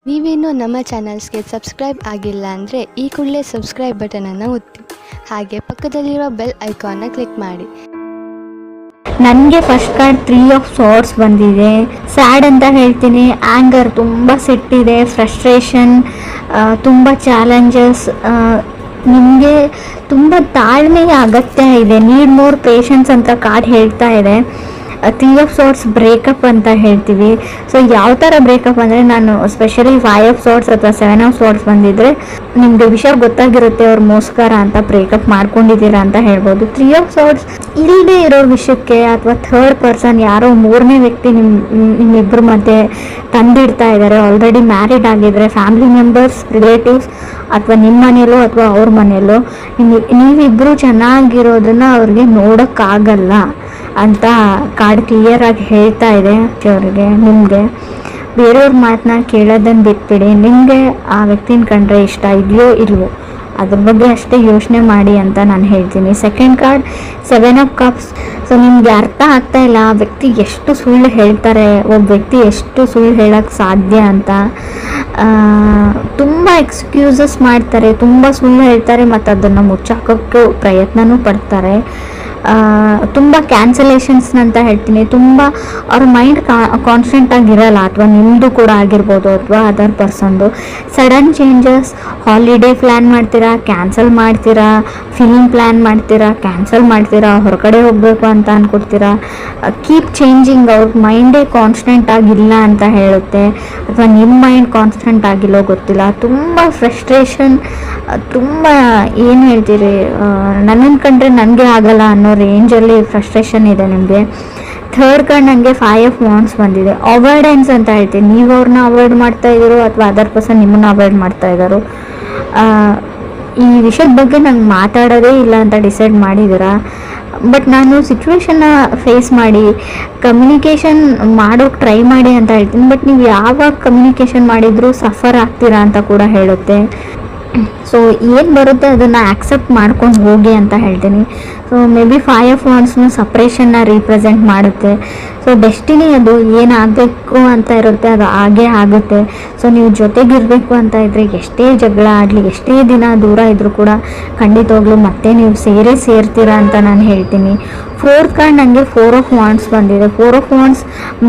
ನೀವೇನು ನಮ್ಮ ಚಾನಲ್ಸ್ಗೆ ಸಬ್ಸ್ಕ್ರೈಬ್ ಆಗಿಲ್ಲ ಅಂದರೆ ಈ ಕೂಡಲೇ ಸಬ್ಸ್ಕ್ರೈಬ್ ಬಟನನ್ನು ಒತ್ತಿ, ಹಾಗೆ ಪಕ್ಕದಲ್ಲಿರುವ ಬೆಲ್ ಐಕಾನ್ನ ಕ್ಲಿಕ್ ಮಾಡಿ. ನನಗೆ ಫಸ್ಟ್ ಕಾರ್ಡ್ 3 ಆಫ್ ಸಾರ್ಟ್ಸ್ ಬಂದಿದೆ. ಸ್ಯಾಡ್ ಅಂತ ಹೇಳ್ತೀನಿ, ಆ್ಯಂಗರ್, ತುಂಬ ಸಿಟ್ಟಿದೆ, ಫ್ರಸ್ಟ್ರೇಷನ್, ತುಂಬ ಚಾಲೆಂಜಸ್. ನಿಮಗೆ ತುಂಬ ತಾಳ್ಮೆಯ ಅಗತ್ಯ ಇದೆ, ನೀಡ್ ಮೋರ್ ಪೇಷನ್ಸ್ ಅಂತ ಕಾರ್ಡ್ ಹೇಳ್ತಾ ಇದೆ. 3 ಆಫ್ ಸಾರ್ಟ್ಸ್ ಬ್ರೇಕಪ್ ಅಂತ ಹೇಳ್ತೀವಿ. ಸೊ ಯಾವ ಥರ ಬ್ರೇಕಪ್ ಅಂದರೆ, ನಾನು ಸ್ಪೆಷಲಿ 5 ಆಫ್ ಸಾರ್ಟ್ಸ್ ಅಥವಾ 7 ಆಫ್ ಸಾರ್ಟ್ಸ್ ಬಂದಿದ್ದರೆ ನಿಮಗೆ ವಿಷಯ ಗೊತ್ತಾಗಿರುತ್ತೆ, ಅವ್ರು ಮೋಸ್ಕರ ಅಂತ ಬ್ರೇಕಪ್ ಮಾಡ್ಕೊಂಡಿದ್ದೀರಾ ಅಂತ ಹೇಳ್ಬೋದು. 3 ಆಫ್ ಸಾರ್ಟ್ಸ್ ಇಲ್ಲದೆ ಇರೋ ವಿಷಯಕ್ಕೆ ಅಥವಾ ಥರ್ಡ್ ಪರ್ಸನ್, ಯಾರೋ ಮೂರನೇ ವ್ಯಕ್ತಿ ನಿಮ್ಮಿಬ್ಬರ ಮಧ್ಯೆ ತಂದಿಡ್ತಾ ಇದ್ದಾರೆ. ಆಲ್ರೆಡಿ ಮ್ಯಾರಿಡ್ ಆಗಿದ್ರೆ ಫ್ಯಾಮಿಲಿ ಮೆಂಬರ್ಸ್, ರಿಲೇಟಿವ್ಸ್, ಅಥವಾ ನಿಮ್ಮ ಮನೆಯಲ್ಲೋ ಅಥವಾ ಅವ್ರ ಮನೆಯಲ್ಲೋ ನೀವಿಬ್ಬರು ಚೆನ್ನಾಗಿರೋದನ್ನ ಅವ್ರಿಗೆ ನೋಡೋಕ್ಕಾಗಲ್ಲ ಅಂತ ಕಾರ್ಡ್ ಕ್ಲಿಯರ್ ಆಗಿ ಹೇಳ್ತಾ ಇದೆ ಅವ್ರಿಗೆ. ನಿಮಗೆ ಬೇರೆಯವ್ರ ಮಾತನ್ನ ಕೇಳೋದನ್ನು ಬಿಟ್ಬಿಡಿ. ನಿಮಗೆ ಆ ವ್ಯಕ್ತಿನ ಕಂಡ್ರೆ ಇಷ್ಟ ಇದೆಯೋ ಇಲ್ವೋ ಅದ್ರ ಬಗ್ಗೆ ಅಷ್ಟೇ ಯೋಚನೆ ಮಾಡಿ ಅಂತ ನಾನು ಹೇಳ್ತೀನಿ. Second card 7 of cups. So ನಿಮ್ಗೆ ಅರ್ಥ ಆಗ್ತಾ ಇಲ್ಲ ಆ ವ್ಯಕ್ತಿ ಎಷ್ಟು ಸುಳ್ಳು ಹೇಳ್ತಾರೆ, ಒಬ್ಬ ವ್ಯಕ್ತಿ ಎಷ್ಟು ಸುಳ್ಳು ಹೇಳೋಕ್ಕೆ ಸಾಧ್ಯ ಅಂತ. ತುಂಬ ಎಕ್ಸ್ಕ್ಯೂಸಸ್ ಮಾಡ್ತಾರೆ, ತುಂಬ ಸುಳ್ಳು ಹೇಳ್ತಾರೆ, ಮತ್ತು ಅದನ್ನು ಮುಚ್ಚಾಕೋಕ್ಕೆ ಪ್ರಯತ್ನನೂ ಪಡ್ತಾರೆ. ತುಂಬ ಕ್ಯಾನ್ಸಲೇಷನ್ಸ್ ಅಂತ ಹೇಳ್ತೀನಿ. ತುಂಬ ಅವ್ರ ಮೈಂಡ್ ಕಾನ್ಸ್ಟೆಂಟ್ ಆಗಿರಲ್ಲ, ಅಥವಾ ನಿಮ್ಮದು ಕೂಡ ಆಗಿರ್ಬೋದು ಅಥವಾ ಅದರ್ ಪರ್ಸನ್ದು. ಸಡನ್ ಚೇಂಜಸ್, ಹಾಲಿಡೇ ಪ್ಲ್ಯಾನ್ ಮಾಡ್ತೀರಾ, ಕ್ಯಾನ್ಸಲ್ ಮಾಡ್ತೀರಾ, ಫಿಲ್ಮ್ ಪ್ಲ್ಯಾನ್ ಮಾಡ್ತೀರಾ, ಕ್ಯಾನ್ಸಲ್ ಮಾಡ್ತೀರಾ, ಹೊರಗಡೆ ಹೋಗಬೇಕು ಅಂತ ಅಂದ್ಕೊಡ್ತೀರಾ. Keep changing. ಅವ್ರ ಮೈಂಡೇ ಕಾನ್ಸ್ಟೆಂಟ್ ಆಗಿಲ್ಲ ಅಂತ ಹೇಳುತ್ತೆ, ಅಥವಾ ನಿಮ್ಮ ಮೈಂಡ್ ಕಾನ್ಸ್ಟೆಂಟ್ ಆಗಿಲ್ಲೋ ಗೊತ್ತಿಲ್ಲ. ತುಂಬ ಫ್ರಸ್ಟ್ರೇಷನ್, ತುಂಬ ಏನು ಹೇಳ್ತೀರಿ, ನನ್ನನ್ನು ಕಂಡ್ರೆ ನನಗೆ ಆಗಲ್ಲ ಅನ್ನೋ ರೇಂಜಲ್ಲಿ ಫ್ರಸ್ಟ್ರೇಷನ್ ಇದೆ ನಿಮಗೆ. ಥರ್ಡ್ ಕಾರ್ಡ್ ನನಗೆ 5 ಆಫ್ ವಾಂಡ್ಸ್ ಬಂದಿದೆ. ಅವಾಯ್ಡೆನ್ಸ್ ಅಂತ ಹೇಳ್ತೀನಿ. ನೀವು ಅವ್ರನ್ನ ಅವಾಯ್ಡ್ ಮಾಡ್ತಾ ಇದ್ದೀರೋ ಅಥವಾ ಅದರ್ ಪರ್ಸನ್ ನಿಮ್ಮನ್ನು ಅವಾಯ್ಡ್ ಮಾಡ್ತಾ ಇದ್ದಾರೋ, ಈ ವಿಷಯದ ಬಗ್ಗೆ ನಂಗೆ ಮಾತಾಡೋದೇ ಇಲ್ಲ ಅಂತ ಡಿಸೈಡ್ ಮಾಡಿದ್ದೀರಾ. ಬಟ್ ನಾನು ಸಿಚುವೇಶನ್ನ ಫೇಸ್ ಮಾಡಿ ಕಮ್ಯುನಿಕೇಷನ್ ಮಾಡೋಕ್ಕೆ ಟ್ರೈ ಮಾಡಿ ಅಂತ ಹೇಳ್ತೀನಿ. ಬಟ್ ನೀವು ಯಾವಾಗ ಕಮ್ಯುನಿಕೇಷನ್ ಮಾಡಿದರೂ ಸಫರ್ ಆಗ್ತೀರಾ ಅಂತ ಕೂಡ ಹೇಳುತ್ತೆ. ಸೊ ಏನು ಬರುತ್ತೆ ಅದನ್ನು ಆಕ್ಸೆಪ್ಟ್ ಮಾಡ್ಕೊಂಡು ಹೋಗಿ ಅಂತ ಹೇಳ್ತೀನಿ. ಸೊ ಮೇ ಬಿ 5 ಆಫ್ ವಾಂಡ್ಸ್ನು ಸಪ್ರೇಷನ್ನ ರೀಪ್ರೆಸೆಂಟ್ ಮಾಡುತ್ತೆ. ಸೊ ಡೆಸ್ಟಿನಿ ಅದು ಏನಾಗಬೇಕು ಅಂತ ಇರುತ್ತೆ ಅದು ಹಾಗೇ ಆಗುತ್ತೆ. ಸೊ ನೀವು ಜೊತೆಗಿರಬೇಕು ಅಂತ ಇದ್ದರೆ ಎಷ್ಟೇ ಜಗಳ ಆಡಲಿ, ಎಷ್ಟೇ ದಿನ ದೂರ ಇದ್ದರೂ ಕೂಡ ಖಂಡಿತವಾಗ್ಲೂ ಮತ್ತೆ ನೀವು ಸೇರ್ತೀರಾ ಅಂತ ನಾನು ಹೇಳ್ತೀನಿ. ಫೋರ್ತ್ ಕಾರ್ಡ್ ನನಗೆ 4 ಆಫ್ ವಾಂಡ್ಸ್ ಬಂದಿದೆ. 4 ಆಫ್ ವಾಂಡ್ಸ್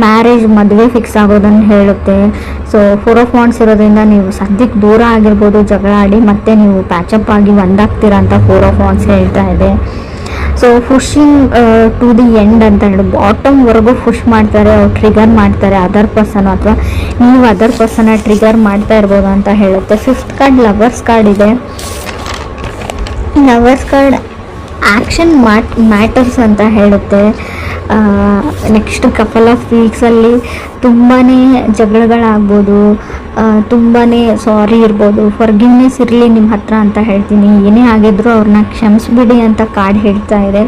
ಮ್ಯಾರೇಜ್, ಮದುವೆ ಫಿಕ್ಸ್ ಆಗೋದನ್ನು ಹೇಳುತ್ತೆ. ಸೊ 4 ಆಫ್ ವಾಂಡ್ಸ್ ಇರೋದ್ರಿಂದ ನೀವು ಸದ್ಯಕ್ಕೆ ದೂರ ಆಗಿರ್ಬೋದು, ಜಗಳ ಆಡಿ ಮತ್ತೆ ನೀವು ಪ್ಯಾಚಪ್ ಆಗಿ ಒಂದಾಗ್ತೀರಾ ಅಂತ 4 ಆಫ್ ವಾಂಡ್ಸ್ ಹೇಳ್ತಾ ಇದೆ. So pushing to the end ಅಂತ ಹೇಳಿ ಬಾಟಮ್ವರೆಗೂ ಪುಷ್ ಮಾಡ್ತಾರೆ, ಅವ್ರು ಟ್ರಿಗರ್ ಮಾಡ್ತಾರೆ ಅದರ್ ಪರ್ಸನ್, ಅಥವಾ ನೀವು ಅದರ್ ಪರ್ಸನ್ನ ಟ್ರಿಗರ್ ಮಾಡ್ತಾ ಇರ್ಬೋದು ಅಂತ ಹೇಳುತ್ತೆ. 5th ಕಾರ್ಡ್ ಲವರ್ಸ್ ಕಾರ್ಡ್ ಇದೆ. ಲವರ್ಸ್ ಕಾರ್ಡ್ ಆ್ಯಕ್ಷನ್ ಮ್ಯಾಟರ್ಸ್ ಅಂತ ಹೇಳುತ್ತೆ. ನೆಕ್ಸ್ಟ್ ಕಪಲ್ ಆಫ್ ವೀಕ್ಸಲ್ಲಿ ತುಂಬಾ ಜಗಳಗಳಾಗ್ಬೋದು, ತುಂಬಾ ಸಾರಿ ಇರ್ಬೋದು, ಫರ್ಗಿವ್ನೆಸ್ ಇರಲಿ ನಿಮ್ಮ ಹತ್ರ ಅಂತ ಹೇಳ್ತೀನಿ. ಏನೇ ಆಗಿದ್ರೂ ಅವ್ರನ್ನ ಕ್ಷಮಿಸ್ಬಿಡಿ ಅಂತ ಕಾರ್ಡ್ ಹೇಳ್ತಾ ಇದೆ.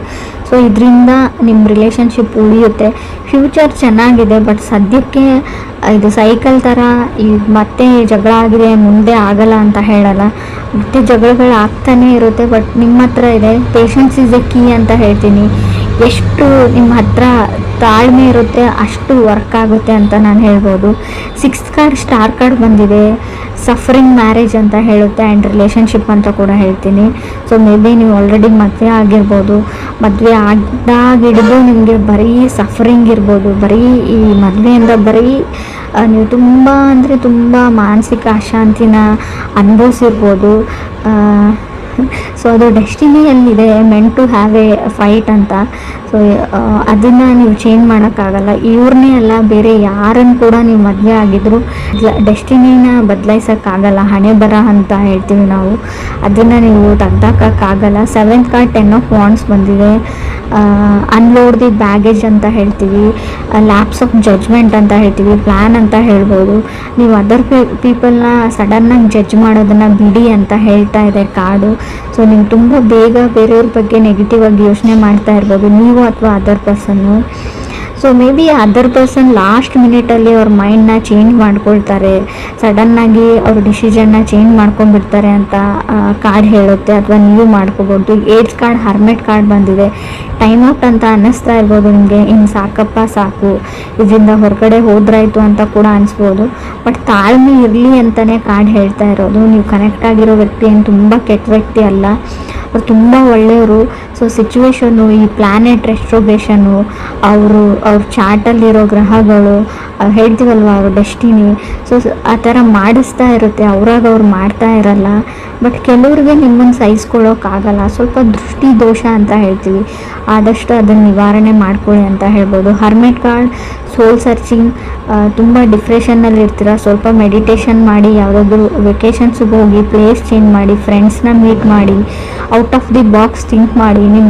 ಸೊ ಇದರಿಂದ ನಿಮ್ಮ ರಿಲೇಷನ್ಶಿಪ್ ಉಳಿಯುತ್ತೆ. ಫ್ಯೂಚರ್ ಚೆನ್ನಾಗಿದೆ, ಬಟ್ ಸದ್ಯಕ್ಕೆ ಇದು ಸೈಕಲ್ ಥರ, ಈಗ ಮತ್ತೆ ಜಗಳ ಆಗಿದೆ ಮುಂದೆ ಆಗಲ್ಲ ಅಂತ ಹೇಳಲ್ಲ, ಮತ್ತೆ ಜಗಳಗಳು ಆಗ್ತಾನೇ ಇರುತ್ತೆ. ಬಟ್ ನಿಮ್ಮ ಹತ್ರ ಇದೆ ಪೇಷನ್ಸ್ ಇಸ್ ಎ ಕೀ ಅಂತ ಹೇಳ್ತೀನಿ. ಎಷ್ಟು ನಿಮ್ಮ ಹತ್ರ ತಾಳ್ಮೆ ಇರುತ್ತೆ ಅಷ್ಟು ವರ್ಕ್ ಆಗುತ್ತೆ ಅಂತ ನಾನು ಹೇಳ್ಬೋದು. 6th ಕಾರ್ಡ್ ಸ್ಟಾರ್ ಕಾರ್ಡ್ ಬಂದಿದೆ. ಸಫರಿಂಗ್ ಮ್ಯಾರೇಜ್ ಅಂತ ಹೇಳುತ್ತೆ ಆ್ಯಂಡ್ ರಿಲೇಷನ್ಶಿಪ್ ಅಂತ ಕೂಡ ಹೇಳ್ತೀನಿ. ಸೊ ಮೇ ಬಿ ನೀವು ಆಲ್ರೆಡಿ ಮದುವೆ ಆಗಿರ್ಬೋದು, ಮದುವೆ ಆದಾಗಿಡಿದು ನಿಮಗೆ ಬರೀ ಸಫರಿಂಗ್ ಇರ್ಬೋದು, ಬರೀ ಈ ಮದುವೆಯಿಂದ ಬರೀ ನೀವು ತುಂಬ ಅಂದರೆ ತುಂಬ ಮಾನಸಿಕ ಅಶಾಂತಿನ ಅನುಭವಿಸಿರ್ಬೋದು. ಸೊ ಅದು ಡೆಸ್ಟಿನಿಯಲ್ಲಿದೆ, meant to have a fight ಅಂತ. ಸೊ ಅದನ್ನು ನೀವು ಚೇಂಜ್ ಮಾಡೋಕ್ಕಾಗಲ್ಲ. ಇವ್ರನ್ನೇ ಅಲ್ಲ, ಬೇರೆ ಯಾರನ್ನು ಕೂಡ ನೀವು ಮದುವೆ ಆಗಿದ್ರು ಡೆಸ್ಟಿನಿನ ಬದಲಾಯಿಸೋಕ್ಕಾಗಲ್ಲ. ಹಣೆ ಬರ ಅಂತ ಹೇಳ್ತೀವಿ ನಾವು, ಅದನ್ನು ನೀವು ತೆಗ್ದಾಕೋಕ್ಕಾಗಲ್ಲ. 7th ಕಾರ್ಡ್ 10 ಆಫ್ ವಾಂಡ್ಸ್ ಬಂದಿದೆ. ಅನ್ಲೋಡ್ ದಿ ಬ್ಯಾಗೇಜ್ ಅಂತ ಹೇಳ್ತೀವಿ, ಲ್ಯಾಪ್ಸ್ ಆಫ್ ಜಡ್ಜ್ಮೆಂಟ್ ಅಂತ ಹೇಳ್ತೀವಿ, ಪ್ಲ್ಯಾನ್ ಅಂತ ಹೇಳ್ಬೋದು. ನೀವು ಅದರ್ ಪೀಪಲ್ನ ಸಡನ್ನಾಗಿ ಜಡ್ಜ್ ಮಾಡೋದನ್ನು ಬಿಡಿ ಅಂತ ಹೇಳ್ತಾ ಇದೆ ಕಾರ್ಡು. ಸೊ ನೀವು ತುಂಬ ಬೇಗ ಬೇರೆಯವ್ರ ಬಗ್ಗೆ ನೆಗೆಟಿವ್ ಆಗಿ ಯೋಚನೆ ಮಾಡ್ತಾ ಇರ್ಬೋದು, ನೀವು ಅಥವಾ ಅದರ್ ಪರ್ಸನ್ನು. So maybe other person last ಮಿನಿಟಲ್ಲಿ ಅವ್ರ ಮೈಂಡ್ನ ಚೇಂಜ್ ಮಾಡ್ಕೊಳ್ತಾರೆ, ಸಡನ್ನಾಗಿ ಅವ್ರ ಡಿಸಿಷನ್ನ ಚೇಂಜ್ ಮಾಡ್ಕೊಂಡ್ಬಿಡ್ತಾರೆ ಅಂತ ಕಾರ್ಡ್ ಹೇಳುತ್ತೆ. ಅಥವಾ ನೀವು ಮಾಡ್ಕೋಬೋದು. ಏಡ್ಸ್ ಕಾರ್ಡ್, ಹರ್ಮೆಟ್ ಕಾರ್ಡ್ ಬಂದಿದೆ. ಟೈಮ್ ಔಟ್ ಅಂತ ಅನ್ನಿಸ್ತಾ ಇರ್ಬೋದು ನಿಮಗೆ, ಇನ್ನು ಸಾಕಪ್ಪ ಸಾಕು, ಇದರಿಂದ ಹೊರಗಡೆ ಹೋದ್ರಾಯ್ತು ಅಂತ ಕೂಡ ಅನಿಸ್ಬೋದು. ಬಟ್ ತಾಳ್ಮೆ ಇರಲಿ ಅಂತಲೇ ಕಾರ್ಡ್ ಹೇಳ್ತಾ ಇರೋದು. ನೀವು ಕನೆಕ್ಟ್ ಆಗಿರೋ ವ್ಯಕ್ತಿ ಏನು ತುಂಬ ಕೆಟ್ಟ ವ್ಯಕ್ತಿ ಅಲ್ಲ, ಅವ್ರು ತುಂಬ ಒಳ್ಳೆಯವರು. ಸೊ ಸಿಚುವೇಶನ್ನು, ಈ ಪ್ಲ್ಯಾನೆಟ್ ರೆಸ್ಟ್ರೋಗೇಷನ್ನು, ಅವ್ರ ಚಾರ್ಟಲ್ಲಿರೋ ಗ್ರಹಗಳು, ಹೇಳ್ತೀವಲ್ವ ಅವ್ರ ಡೆಸ್ಟಿನಿ, ಸೊ ಆ ಥರ ಮಾಡಿಸ್ತಾ ಇರುತ್ತೆ. ಅವ್ರಾಗ ಅವ್ರು ಮಾಡ್ತಾ ಇರಲ್ಲ. ಬಟ್ ಕೆಲವ್ರಿಗೆ ನಿಮ್ಮನ್ನು ಸಹಿಸ್ಕೊಳ್ಳೋಕ್ಕಾಗಲ್ಲ. ಸ್ವಲ್ಪ ದೃಷ್ಟಿ ದೋಷ ಅಂತ ಹೇಳ್ತೀವಿ, ಆದಷ್ಟು ಅದನ್ನು ನಿವಾರಣೆ ಮಾಡ್ಕೊಳ್ಳಿ ಅಂತ ಹೇಳ್ಬೋದು. ಹರ್ಮೆಟ್ ಕಾರ್ಡ್, ಸೋಲ್ ಸರ್ಚಿಂಗ್, ತುಂಬ ಡಿಪ್ರೆಷನ್ನಲ್ಲಿ ಇರ್ತೀರ, ಸ್ವಲ್ಪ ಮೆಡಿಟೇಷನ್ ಮಾಡಿ, ಯಾವುದಾದ್ರೂ ವೆಕೇಷನ್ಸ್ಗೆ ಹೋಗಿ, ಪ್ಲೇಸ್ ಚೇಂಜ್ ಮಾಡಿ, ಫ್ರೆಂಡ್ಸ್ನ ಮೀಟ್ ಮಾಡಿ, out of the box think ಮಾಡಿ, ನಿಮ್ಮ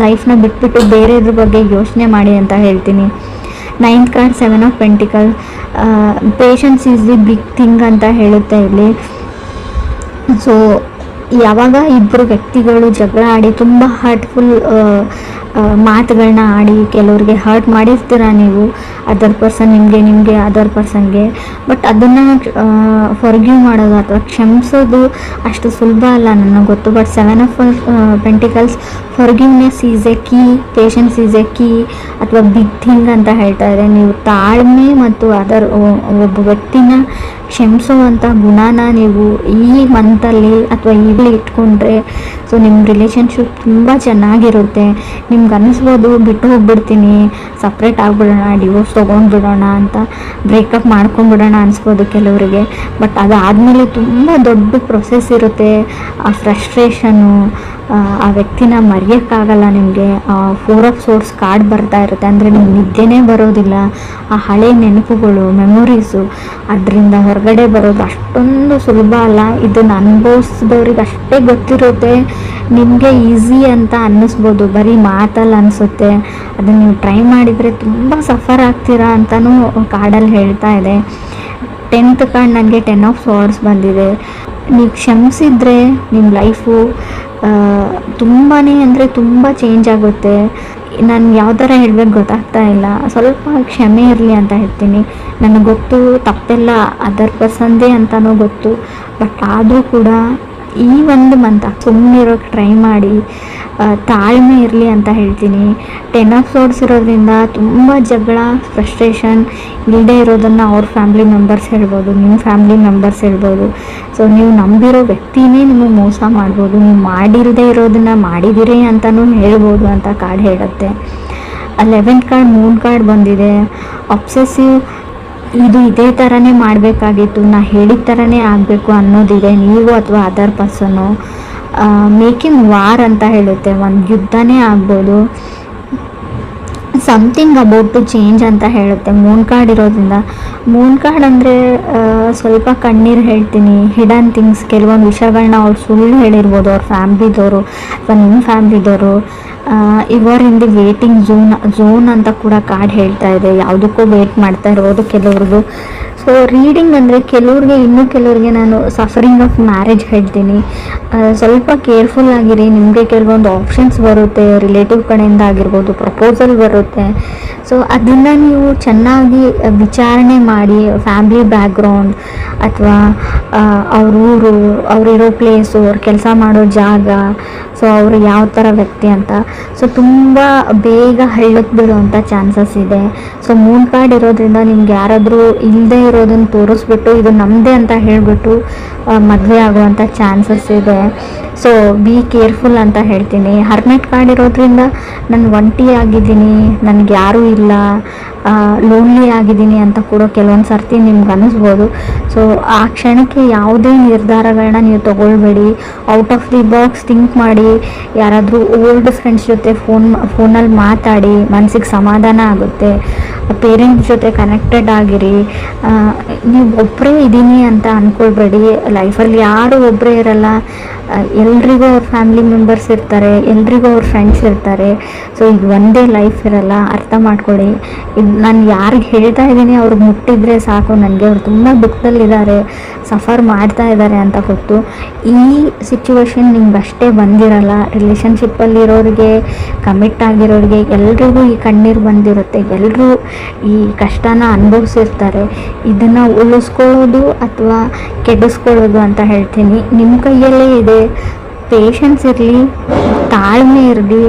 ಲೈಫ್ನ ಬಿಟ್ಬಿಟ್ಟು ಬೇರೆದ್ರ ಬಗ್ಗೆ ಯೋಚನೆ ಮಾಡಿ ಅಂತ ಹೇಳ್ತೀನಿ. 9th card, 7 of pentacle, patience is the big thing ಅಂತ ಹೇಳುತ್ತೆ ಇಲ್ಲಿ. ಸೊ ಯಾವಾಗ ಇಬ್ಬರು ವ್ಯಕ್ತಿಗಳು ಜಗಳ ಆಡಿ ತುಂಬ ಹರ್ಟ್ಫುಲ್ ಮಾತುಗಳನ್ನ ಆಡಿ, ಕೆಲವ್ರಿಗೆ ಹರ್ಟ್ ಮಾಡಿರ್ತೀರ ನೀವು, ಅದರ್ ಪರ್ಸನ್ ನಿಮಗೆ ಅದರ್ ಪರ್ಸನ್ಗೆ. ಬಟ್ ಅದನ್ನು ಫಾರ್ಗಿವ್ ಮಾಡೋದು ಅಥವಾ ಕ್ಷಮಿಸೋದು ಅಷ್ಟು ಸುಲಭ ಅಲ್ಲ ನನಗೆ ಗೊತ್ತು. But 7 of pentacles, forgiveness is A key, patience is A key ಅಥವಾ ಬಿಗ್ ಥಿಂಗ್ ಅಂತ ಹೇಳ್ತಾ ಇದೆ. ನೀವು ತಾಳ್ಮೆ ಮತ್ತು ಒಬ್ಬ ವ್ಯಕ್ತಿನ ಕ್ಷಮಿಸುವಂಥ ಗುಣನ ನೀವು ಈ ಮಂತಲ್ಲಿ ಅಥವಾ ಈಗಲೇ ಇಟ್ಕೊಂಡ್ರೆ, ಸೊ ನಿಮ್ಮ ರಿಲೇಷನ್ಶಿಪ್ ತುಂಬ ಚೆನ್ನಾಗಿರುತ್ತೆ. ನಿಮ್ಗೆ ಅನ್ನಿಸ್ಬೋದು ಬಿಟ್ಟು ಹೋಗ್ಬಿಡ್ತೀನಿ, ಸಪ್ರೇಟ್ ಆಗಿಬಿಡೋಣ, ಡಿವೋರ್ಸ್ ತೊಗೊಂಡ್ಬಿಡೋಣ ಅಂತ, ಬ್ರೇಕಪ್ ಮಾಡ್ಕೊಂಡ್ಬಿಡೋಣ ಅನಿಸ್ಬೋದು ಕೆಲವರಿಗೆ. ಬಟ್ ಅದಾದಮೇಲೆ ತುಂಬ ದೊಡ್ಡ ಪ್ರೊಸೆಸ್ ಇರುತ್ತೆ. ಆ ಫ್ರಸ್ಟ್ರೇಷನ್ನು, ಆ ವ್ಯಕ್ತಿನ ಮರೆಯೋಕ್ಕಾಗಲ್ಲ ನಿಮಗೆ. 4 ಆಫ್ ಸೋರ್ಸ್ ಕಾರ್ಡ್ ಬರ್ತಾ ಇರುತ್ತೆ, ಅಂದರೆ ನಿಮ್ಗೆ ನಿದ್ದೆನೇ ಬರೋದಿಲ್ಲ. ಆ ಹಳೆ ನೆನಪುಗಳು, ಮೆಮೊರೀಸು, ಅದರಿಂದ ಹೊರಗಡೆ ಬರೋದು ಅಷ್ಟೊಂದು ಸುಲಭ ಅಲ್ಲ. ಇದನ್ನು ಅನುಭವಿಸಿದವ್ರಿಗೆ ಅಷ್ಟೇ ಗೊತ್ತಿರುತ್ತೆ. ನಿಮಗೆ ಈಸಿ ಅಂತ ಅನ್ನಿಸ್ಬೋದು, ಬರೀ ಮಾತಲ್ಲಿ ಅನಿಸುತ್ತೆ. ಅದನ್ನು ನೀವು ಟ್ರೈ ಮಾಡಿದರೆ ತುಂಬ ಸಫರ್ ಆಗ್ತೀರಾ ಅಂತಲೂ ಕಾರ್ಡಲ್ಲಿ ಹೇಳ್ತಾ ಇದೆ. 10th ಕಾರ್ಡ್ ನನಗೆ 10 ಆಫ್ ಸಾರ್ಡ್ಸ್ ಬಂದಿದೆ. ನೀವು ಕ್ಷಮಿಸಿದ್ರೆ ನಿಮ್ಮ ಲೈಫು ತುಂಬಾ ಅಂದರೆ ತುಂಬ ಚೇಂಜ್ ಆಗುತ್ತೆ. ನಾನು ಯಾವ ಥರ ಹೇಳ್ಬೇಕು ಗೊತ್ತಾಗ್ತಾ ಇಲ್ಲ. ಸ್ವಲ್ಪ ಕ್ಷಮೆ ಇರಲಿ ಅಂತ ಹೇಳ್ತೀನಿ. ನನಗೆ ಗೊತ್ತು ತಪ್ಪೆಲ್ಲ ಅದರ್ ಪರ್ಸನ್ದೇ ಅಂತಲೂ ಗೊತ್ತು. ಬಟ್ ಆದರೂ ಕೂಡ ಈ ಒಂದು ಮಂತ್ ಸುಮ್ಮನಿರೋಕ್ಕೆ ಟ್ರೈ ಮಾಡಿ, ತಾಳ್ಮೆ ಇರಲಿ ಅಂತ ಹೇಳ್ತೀನಿ. 10 ಆಫ್ ಸೋರ್ಡ್ಸ್ ಇರೋದ್ರಿಂದ ತುಂಬ ಜಗಳ, ಫ್ರಸ್ಟ್ರೇಷನ್ ಇಲ್ಲದೆ ಇರೋದನ್ನು ಅವ್ರ ಫ್ಯಾಮ್ಲಿ ಮೆಂಬರ್ಸ್ ಹೇಳ್ಬೋದು, ನಿಮ್ಮ ಫ್ಯಾಮ್ಲಿ ಮೆಂಬರ್ಸ್ ಹೇಳ್ಬೋದು. ಸೊ ನೀವು ನಂಬಿರೋ ವ್ಯಕ್ತಿನೇ ನಿಮಗೆ ಮೋಸ ಮಾಡ್ಬೋದು, ನೀವು ಮಾಡಿರದೇ ಇರೋದನ್ನು ಮಾಡಿದಿರಿ ಅಂತಲೂ ಹೇಳ್ಬೋದು ಅಂತ ಕಾರ್ಡ್ ಹೇಳುತ್ತೆ. 11th ಕಾರ್ಡ್, ಮೂನ್ ಕಾರ್ಡ್ ಬಂದಿದೆ. ಅಬ್ಸೆಸಿವ್, ಇದು ಇದೇ ಥರನೇ ಮಾಡಬೇಕಾಗಿತ್ತು, ನಾ ಹೇಳಿದ ಥರನೇ ಆಗಬೇಕು ಅನ್ನೋದಿದೆ ನೀವು ಅಥವಾ ಅದರ್ ಪರ್ಸನ್ನು. ಮೇಕಿಂಗ್ ವಾರ್ ಅಂತ ಹೇಳುತ್ತೆ, ಒಂದು ಯುದ್ಧನೇ ಆಗ್ಬೋದು. ಸಮಥಿಂಗ್ ಅಬೌಟ್ ಟು ಚೇಂಜ್ ಅಂತ ಹೇಳುತ್ತೆ ಮೂನ್ ಕಾರ್ಡ್ ಇರೋದ್ರಿಂದ. ಮೂನ್ ಕಾರ್ಡ್ ಅಂದರೆ ಸ್ವಲ್ಪ ಕಣ್ಣೀರು ಹೇಳ್ತೀನಿ, ಹಿಡನ್ ಥಿಂಗ್ಸ್, ಕೆಲವೊಂದು ವಿಷಯಗಳನ್ನ ಅವ್ರು ಸುಳ್ಳು ಹೇಳಿರ್ಬೋದು ಅವ್ರ ಫ್ಯಾಮ್ಲಿದವರು ಅಥವಾ ನಿಮ್ಮ ಫ್ಯಾಮ್ಲಿದವರು. ಇವರ್ ಇನ್ ದಿ ವೇಟಿಂಗ್ ಝೋನ್ ಅಂತ ಕೂಡ ಕಾರ್ಡ್ ಹೇಳ್ತಾ ಇದೆ. ಯಾವುದಕ್ಕೂ ವೇಟ್ ಮಾಡ್ತಾ ಇರ್ಬೋದು ಕೆಲವ್ರದ್ದು. ಸೊ ರೀಡಿಂಗ್ ಅಂದರೆ ಕೆಲವ್ರಿಗೆ, ಇನ್ನೂ ಕೆಲವ್ರಿಗೆ ನಾನು ಸಫರಿಂಗ್ ಆಫ್ ಮ್ಯಾರೇಜ್ ಹೇಳ್ತೀನಿ. ಸ್ವಲ್ಪ ಕೇರ್ಫುಲ್ ಆಗಿರಿ. ನಿಮಗೆ ಕೆಲವೊಂದು ಆಪ್ಷನ್ಸ್ ಬರುತ್ತೆ, ರಿಲೇಟಿವ್ ಕಡೆಯಿಂದ ಆಗಿರ್ಬೋದು, ಪ್ರಪೋಸಲ್ ಬರುತ್ತೆ. ಸೊ ಅದನ್ನು ನೀವು ಚೆನ್ನಾಗಿ ವಿಚಾರಣೆ ಮಾಡಿ, ಫ್ಯಾಮ್ಲಿ ಬ್ಯಾಕ್ಗ್ರೌಂಡ್ ಅಥವಾ ಅವ್ರ ಊರು, ಅವರಿರೋ ಪ್ಲೇಸು, ಅವ್ರು ಕೆಲಸ ಮಾಡೋ ಜಾಗ, ಸೊ ಅವರು ಯಾವ ಥರ ವ್ಯಕ್ತಿ ಅಂತ. ಸೊ ತುಂಬ ಬೇಗ ಹಳ್ಳಕ್ಕೆ ಬೀಳುವಂಥ ಚಾನ್ಸಸ್ ಇದೆ. ಸೊ ಮೂನ್ ಕಾರ್ಡ್ ಇರೋದ್ರಿಂದ ನಿಮ್ಗೆ ಯಾರಾದರೂ ಇಲ್ಲದೆ ಇರೋದನ್ನು ತೋರಿಸ್ಬಿಟ್ಟು ಇದು ನಮ್ಮದೇ ಅಂತ ಹೇಳಿಬಿಟ್ಟು ಮದುವೆ ಆಗುವಂಥ ಚಾನ್ಸಸ್ ಇದೆ. ಸೊ ಬಿ ಕೇರ್ಫುಲ್ ಅಂತ ಹೇಳ್ತೀನಿ. ಹರ್ಮೆಟ್ ಕಾರ್ಡ್ ಇರೋದ್ರಿಂದ ನಾನು ಒಂಟಿ ಆಗಿದ್ದೀನಿ, ನನಗೆ ಯಾರೂ ಇಲ್ಲ, ಲೋನ್ಲಿ ಆಗಿದ್ದೀನಿ ಅಂತ ಕೂಡ ಕೆಲವೊಂದು ಸರ್ತಿ ನಿಮ್ಗೆ ಅನ್ನಿಸ್ಬೋದು. ಸೊ ಆ ಕ್ಷಣಕ್ಕೆ ಯಾವುದೇ ನಿರ್ಧಾರಗಳನ್ನ ನೀವು ತೊಗೊಳ್ಬೇಡಿ. Out of the box think ಮಾಡಿ. ಯಾರಾದರೂ ಓಲ್ಡ್ ಫ್ರೆಂಡ್ಸ್ ಜೊತೆ ಫೋನಲ್ಲಿ ಮಾತಾಡಿ, ಮನಸ್ಸಿಗೆ ಸಮಾಧಾನ ಆಗುತ್ತೆ. ಪೇರೆಂಟ್ಸ್ ಜೊತೆ ಕನೆಕ್ಟೆಡ್ ಆಗಿರಿ. ನೀವು ಒಬ್ಬರೇ ಇದ್ದೀನಿ ಅಂತ ಅಂದ್ಕೊಳ್ಬೇಡಿ. ಲೈಫಲ್ಲಿ ಯಾರೂ ಒಬ್ಬರೇ ಇರಲ್ಲ. ಎಲ್ರಿಗೂ ಅವ್ರ ಫ್ಯಾಮಿಲಿ ಮೆಂಬರ್ಸ್ ಇರ್ತಾರೆ, ಎಲ್ರಿಗೂ ಅವ್ರ ಫ್ರೆಂಡ್ಸ್ ಇರ್ತಾರೆ. ಸೊ ಇದು ಒಂದೇ ಲೈಫ್ ಇರಲ್ಲ, ಅರ್ಥ ಮಾಡ್ಕೊಳ್ಳಿ. ಇದು ನಾನು ಯಾರಿಗೆ ಹೇಳ್ತಾ ಇದ್ದೀನಿ ಅವ್ರಿಗೆ ಮುಟ್ಟಿದ್ರೆ ಸಾಕು, ನನಗೆ ಅವ್ರು ತುಂಬ ದುಃಖದಲ್ಲಿದ್ದಾರೆ, ಸಫರ್ ಮಾಡ್ತಾ ಇದ್ದಾರೆ ಅಂತ ಗೊತ್ತು. ಈ ಸಿಚುವೇಶನ್ ನಿಮ್ಗೆ ಅಷ್ಟೇ ಬಂದಿರಲ್ಲ, ರಿಲೇಷನ್ಶಿಪ್ಪಲ್ಲಿರೋರಿಗೆ, ಕಮಿಟ್ ಆಗಿರೋರಿಗೆ ಎಲ್ರಿಗೂ ಈ ಕಣ್ಣೀರು ಬಂದಿರುತ್ತೆ, ಎಲ್ಲರೂ ಈ ಕಷ್ಟನ ಅನುಭವಿಸಿರ್ತಾರೆ. ಇದನ್ನು ಉಳಿಸ್ಕೊಳ್ಳೋದು ಅಥವಾ ಕೆಡಿಸ್ಕೊಳ್ಳೋದು ಅಂತ ಹೇಳ್ತೀನಿ ನಿಮ್ಮ ಕೈಯಲ್ಲೇ ಇದೆ. ಪೇಷನ್ಸ್ ಇರಲಿ, ತಾಳ್ಮೆ ಇರಲಿ.